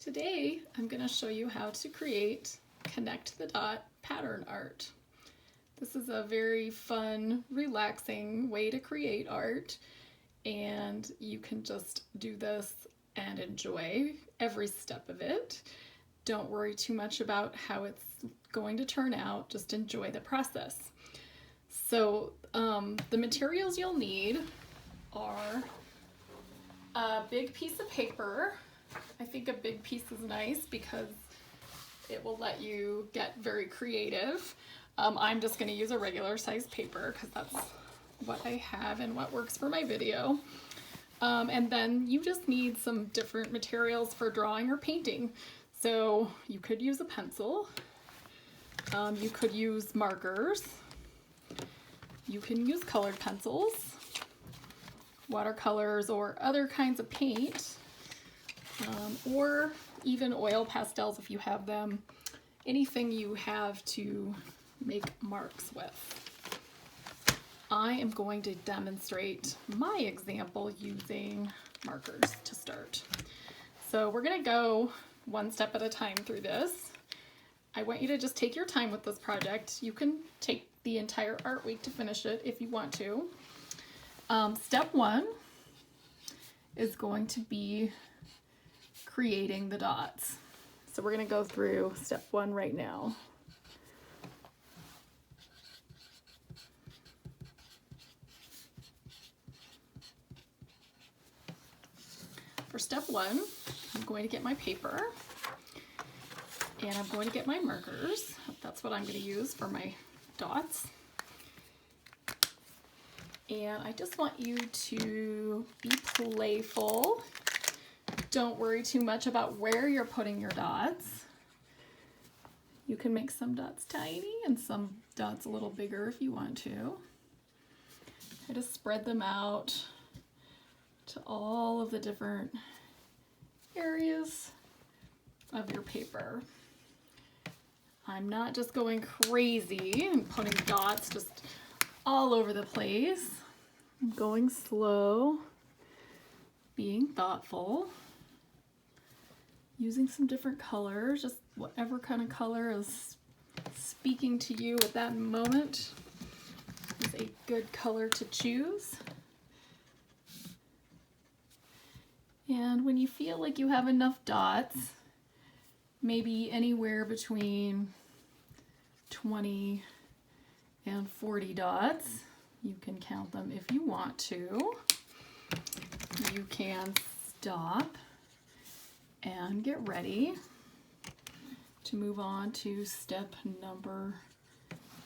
Today, I'm going to show you how to create Connect the Dot pattern art. This is a very fun, relaxing way to create art, and you can just do this and enjoy every step of it. Don't worry too much about how it's going to turn out, just enjoy the process. So the materials you'll need are a big piece of paper. I think a big piece is nice because it will let you get very creative. I'm just going to use a regular size paper because that's what I have and what works for my video. And then you just need some different materials for drawing or painting. So you could use a pencil, you could use markers, you can use colored pencils, watercolors, or other kinds of paint. Or even oil pastels if you have them, anything you have to make marks with. I am going to demonstrate my example using markers to start. So we're going to go one step at a time through this. I want you to just take your time with this project. You can take the entire art week to finish it if you want to. Step one is going to be creating the dots. So we're going to go through step one right now. For step one, I'm going to get my paper and I'm going to get my markers. That's what I'm going to use for my dots. And I just want you to be playful. Don't worry too much about where you're putting your dots. You can make some dots tiny and some dots a little bigger if you want to. Try to spread them out to all of the different areas of your paper. I'm not just going crazy and putting dots just all over the place. I'm going slow, being thoughtful. Using some different colors, just whatever kind of color is speaking to you at that moment is a good color to choose. And when you feel like you have enough dots, maybe anywhere between 20 and 40 dots, you can count them if you want to. You can stop and get ready to move on to step number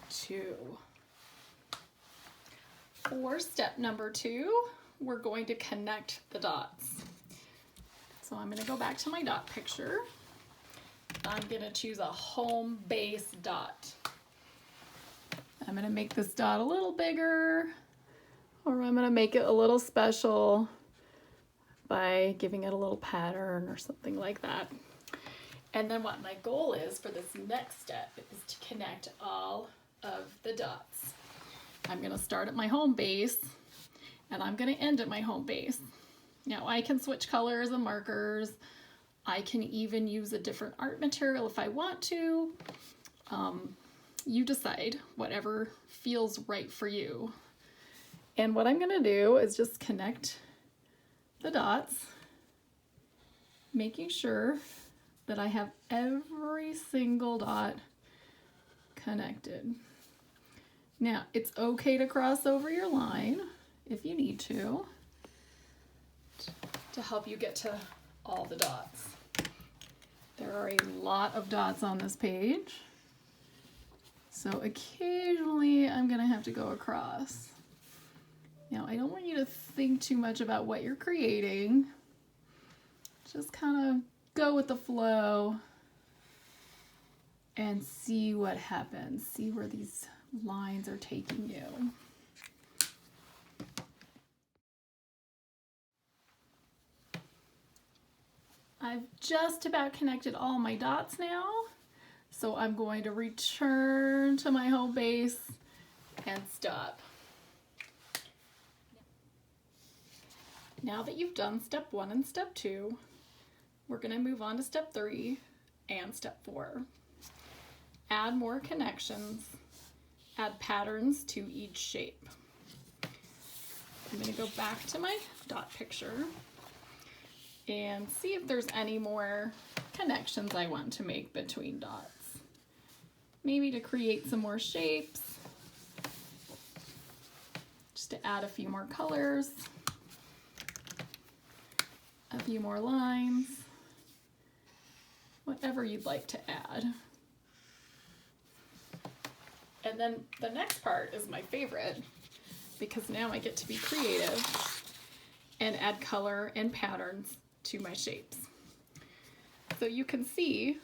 2. For step number 2, we're going to connect the dots. So I'm going to go back to my dot picture. I'm going to choose a home base dot. I'm going to make this dot a little bigger, or I'm going to make it a little special by giving it a little pattern or something like that. And then what my goal is for this next step is to connect all of the dots. I'm going to start at my home base and I'm going to end at my home base. Now I can switch colors and markers. I can even use a different art material if I want to. You decide whatever feels right for you. And what I'm going to do is just connect the dots, making sure that I have every single dot connected. Now, it's okay to cross over your line if you need to help you get to all the dots. There are a lot of dots on this page, so occasionally I'm going to have to go across. Now, I don't want you to think too much about what you're creating. Just kind of go with the flow and see what happens. See where these lines are taking you. I've just about connected all my dots now, so I'm going to return to my home base and stop. Now that you've done step 1 and step 2, we're going to move on to step 3 and step 4. Add more connections. Add patterns to each shape. I'm going to go back to my dot picture and see if there's any more connections I want to make between dots. Maybe to create some more shapes, just to add a few more colors, a few more lines, whatever you'd like to add. And then the next part is my favorite, because now I get to be creative and add color and patterns to my shapes. So you can see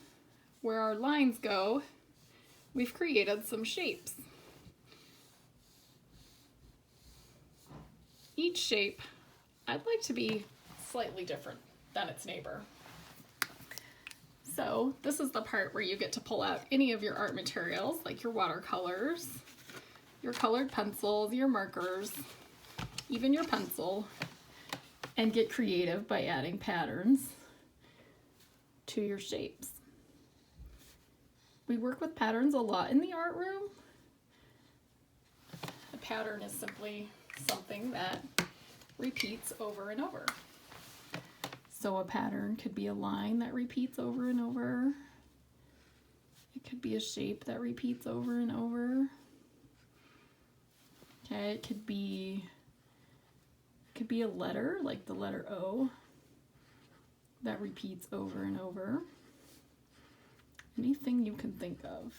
where our lines go, we've created some shapes. Each shape I'd like to be slightly different than its neighbor. So this is the part where you get to pull out any of your art materials, like your watercolors, your colored pencils, your markers, even your pencil, and get creative by adding patterns to your shapes. We work with patterns a lot in the art room. A pattern is simply something that repeats over and over. So a pattern could be a line that repeats over and over. It could be a shape that repeats over and over. Okay, it could be a letter, like the letter O, that repeats over and over. Anything you can think of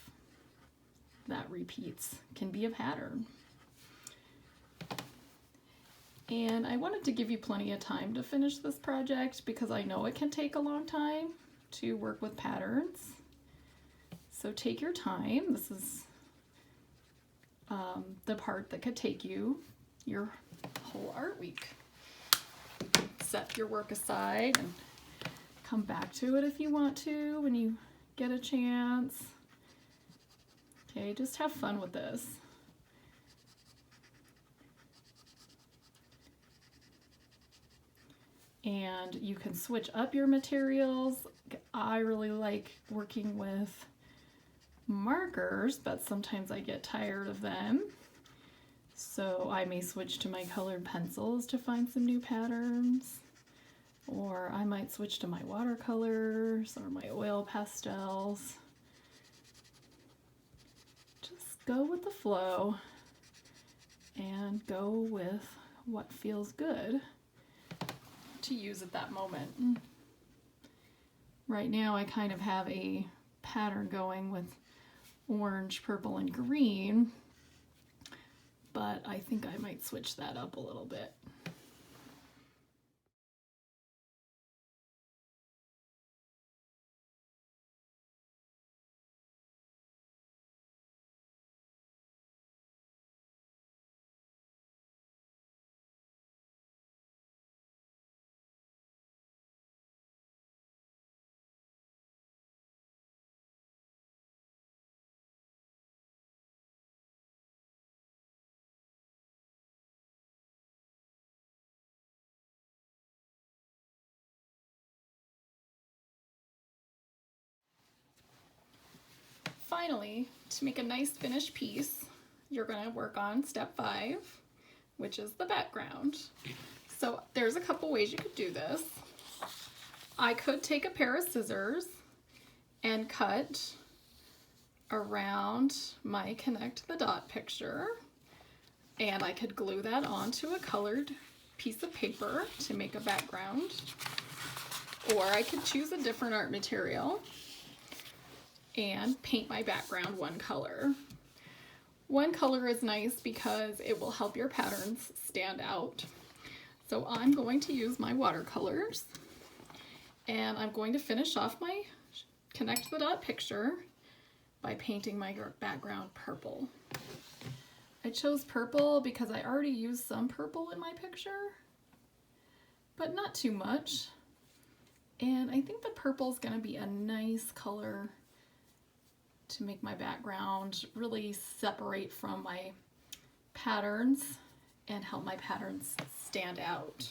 that repeats can be a pattern. And I wanted to give you plenty of time to finish this project because I know it can take a long time to work with patterns. So take your time. This is the part that could take you your whole art week. Set your work aside and come back to it if you want to when you get a chance. Okay, just have fun with this. And you can switch up your materials. I really like working with markers, but sometimes I get tired of them. So I may switch to my colored pencils to find some new patterns. Or I might switch to my watercolors or my oil pastels. Just go with the flow and go with what feels good to use at that moment. Right now I kind of have a pattern going with orange, purple, and green, but I think I might switch that up a little bit. Finally, to make a nice finished piece, you're going to work on step 5, which is the background. So there's a couple ways you could do this. I could take a pair of scissors and cut around my connect the dot picture, and I could glue that onto a colored piece of paper to make a background. Or I could choose a different art material and paint my background one color. One color is nice because it will help your patterns stand out. So I'm going to use my watercolors, and I'm going to finish off my connect the dot picture by painting my background purple. I chose purple because I already used some purple in my picture, but not too much. And I think the purple is going to be a nice color to make my background really separate from my patterns and help my patterns stand out.